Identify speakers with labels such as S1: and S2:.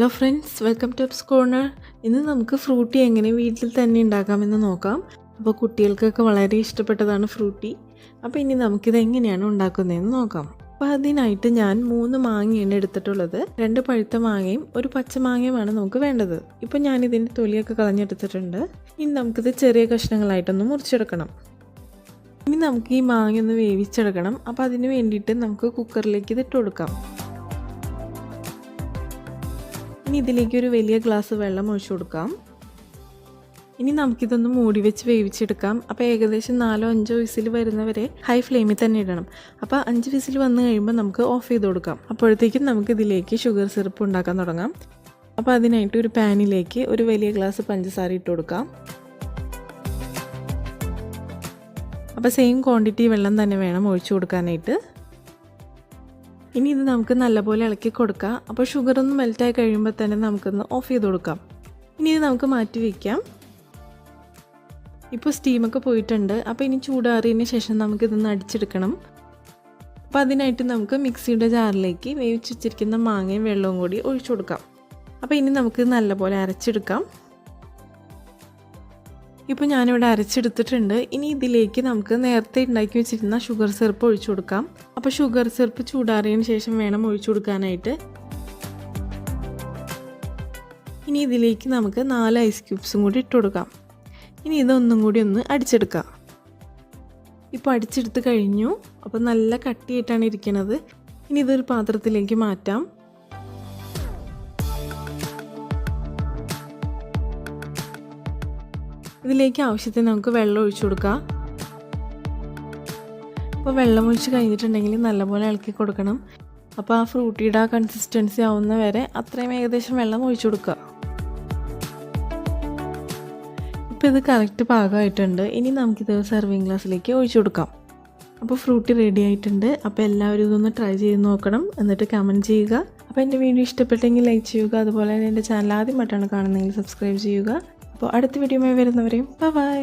S1: Hello friends, welcome to apps corner. ഇന്ന് നമുക്ക് Frooti എങ്ങനെ വീട്ടിൽ തന്നെ ഉണ്ടാക്കാമെന്ന് നോക്കാം. അപ്പോൾ കുട്ടികൾക്കൊക്കെ വളരെ ഇഷ്ടപ്പെട്ടതാണ് ഫ്രൂട്ടി. അപ്പോൾ ഇനി നമുക്കിത് എങ്ങനെയാണ് ഉണ്ടാക്കുന്നതെന്ന് നോക്കാം. അപ്പോൾ അതിനായിട്ട് ഞാൻ 3 മാങ്ങയാണ് എടുത്തിട്ടുള്ളത്. 2 പഴുത്ത മാങ്ങയും ഒരു പച്ച മാങ്ങയുമാണ് നമുക്ക് വേണ്ടത്. ഇപ്പോൾ ഞാനിതിൻ്റെ തൊലിയൊക്കെ കളഞ്ഞെടുത്തിട്ടുണ്ട്. ഇനി നമുക്കിത് ചെറിയ കഷ്ണങ്ങളായിട്ടൊന്ന് മുറിച്ചെടുക്കണം. ഇനി നമുക്ക് ഈ മാങ്ങ ഒന്ന് വേവിച്ചെടുക്കണം. അപ്പോൾ അതിന് വേണ്ടിയിട്ട് നമുക്ക് കുക്കറിലേക്ക് ഇതിട്ട് കൊടുക്കാം. ഇനി ഇതിലേക്ക് ഒരു വലിയ ഗ്ലാസ് വെള്ളം ഒഴിച്ചു കൊടുക്കാം. ഇനി നമുക്കിതൊന്ന് മൂടി വെച്ച് വേവിച്ചെടുക്കാം. അപ്പോൾ ഏകദേശം 4-5 വിസിൽ വരുന്നവരെ ഹൈ ഫ്ലെയിമിൽ തന്നെ ഇടണം. അപ്പോൾ 5 വിസിൽ വന്നു കഴിയുമ്പോൾ നമുക്ക് ഓഫ് ചെയ്ത് കൊടുക്കാം. അപ്പോഴത്തേക്കും നമുക്ക് ഇതിലേക്ക് ഷുഗർ സിറപ്പ് ഉണ്ടാക്കാൻ തുടങ്ങാം. അപ്പോൾ അതിനായിട്ട് ഒരു പാനിലേക്ക് ഒരു വലിയ ഗ്ലാസ് പഞ്ചസാര ഇട്ട് കൊടുക്കാം. അപ്പോൾ സെയിം ക്വാണ്ടിറ്റി വെള്ളം തന്നെ വേണം ഒഴിച്ചു കൊടുക്കാനായിട്ട്. ഇനി ഇത് നമുക്ക് നല്ലപോലെ ഇളക്കി കൊടുക്കാം. അപ്പോൾ ഷുഗർ ഒന്ന് മെൽറ്റായി കഴിയുമ്പോൾ തന്നെ നമുക്കൊന്ന് ഓഫ് ചെയ്ത് കൊടുക്കാം. ഇനി ഇത് നമുക്ക് മാറ്റി വയ്ക്കാം. ഇപ്പോൾ സ്റ്റീമൊക്കെ പോയിട്ടുണ്ട്. അപ്പോൾ ഇനി ചൂടാറിയതിന് ശേഷം നമുക്കിതൊന്ന് അടിച്ചെടുക്കണം. അപ്പോൾ അതിനായിട്ട് നമുക്ക് മിക്സിയുടെ ജാറിലേക്ക് വേവിച്ച് വെച്ചിരിക്കുന്ന മാങ്ങയും വെള്ളവും കൂടി ഒഴിച്ചു കൊടുക്കാം. അപ്പോൾ ഇനി നമുക്ക് നല്ലപോലെ അരച്ചെടുക്കാം. ഇപ്പോൾ ഞാനിവിടെ അരച്ചെടുത്തിട്ടുണ്ട്. ഇനി ഇതിലേക്ക് നമുക്ക് നേരത്തെ ഉണ്ടാക്കി വെച്ചിരുന്ന ഷുഗർ സിറപ്പ് ഒഴിച്ചു കൊടുക്കാം. അപ്പോൾ ഷുഗർ സിറപ്പ് ചൂടാറിയതിന് ശേഷം വേണം ഒഴിച്ചു കൊടുക്കാനായിട്ട്. ഇനി ഇതിലേക്ക് നമുക്ക് 4 ഐസ് ക്യൂബ്സും കൂടി ഇട്ട് കൊടുക്കാം. ഇനി ഇതൊന്നും കൂടി ഒന്ന് അടിച്ചെടുക്കാം. ഇപ്പോൾ അടിച്ചെടുത്ത് കഴിഞ്ഞു. അപ്പോൾ നല്ല കട്ടിയായിട്ടാണ് ഇരിക്കുന്നത്. ഇനി ഇതൊരു പാത്രത്തിലേക്ക് മാറ്റാം. ഇതിലേക്ക് ആവശ്യത്തിന് നമുക്ക് വെള്ളം ഒഴിച്ചു കൊടുക്കാം. അപ്പോൾ വെള്ളം ഒഴിച്ച് കഴിഞ്ഞിട്ടുണ്ടെങ്കിൽ നല്ലപോലെ ഇളക്കി കൊടുക്കണം. അപ്പോൾ ആ ഫ്രൂട്ടിയുടെ കൺസിസ്റ്റൻസി ആവുന്ന വരെ അത്രയും ഏകദേശം വെള്ളം ഒഴിച്ചു കൊടുക്കുക. ഇപ്പോൾ ഇത് കറക്റ്റ് പാകമായിട്ടുണ്ട്. ഇനി നമുക്കിത് സെർവിങ് ഗ്ലാസ്സിലേക്ക് ഒഴിച്ചു കൊടുക്കാം. അപ്പോൾ ഫ്രൂട്ടി റെഡി ആയിട്ടുണ്ട്. അപ്പോൾ എല്ലാവരും ഇതൊന്ന് ട്രൈ ചെയ്ത് നോക്കണം. എന്നിട്ട് കമൻറ്റ് ചെയ്യുക. അപ്പോൾ എൻ്റെ വീഡിയോ ഇഷ്ടപ്പെട്ടെങ്കിൽ ലൈക്ക് ചെയ്യുക. അതുപോലെ തന്നെ എൻ്റെ ചാനൽ ആദ്യമായിട്ടാണ് കാണുന്നതെങ്കിൽ സബ്സ്ക്രൈബ് ചെയ്യുക. അപ്പോൾ അടുത്ത വീഡിയോയുമായി വരുന്നവരെയും ബൈ.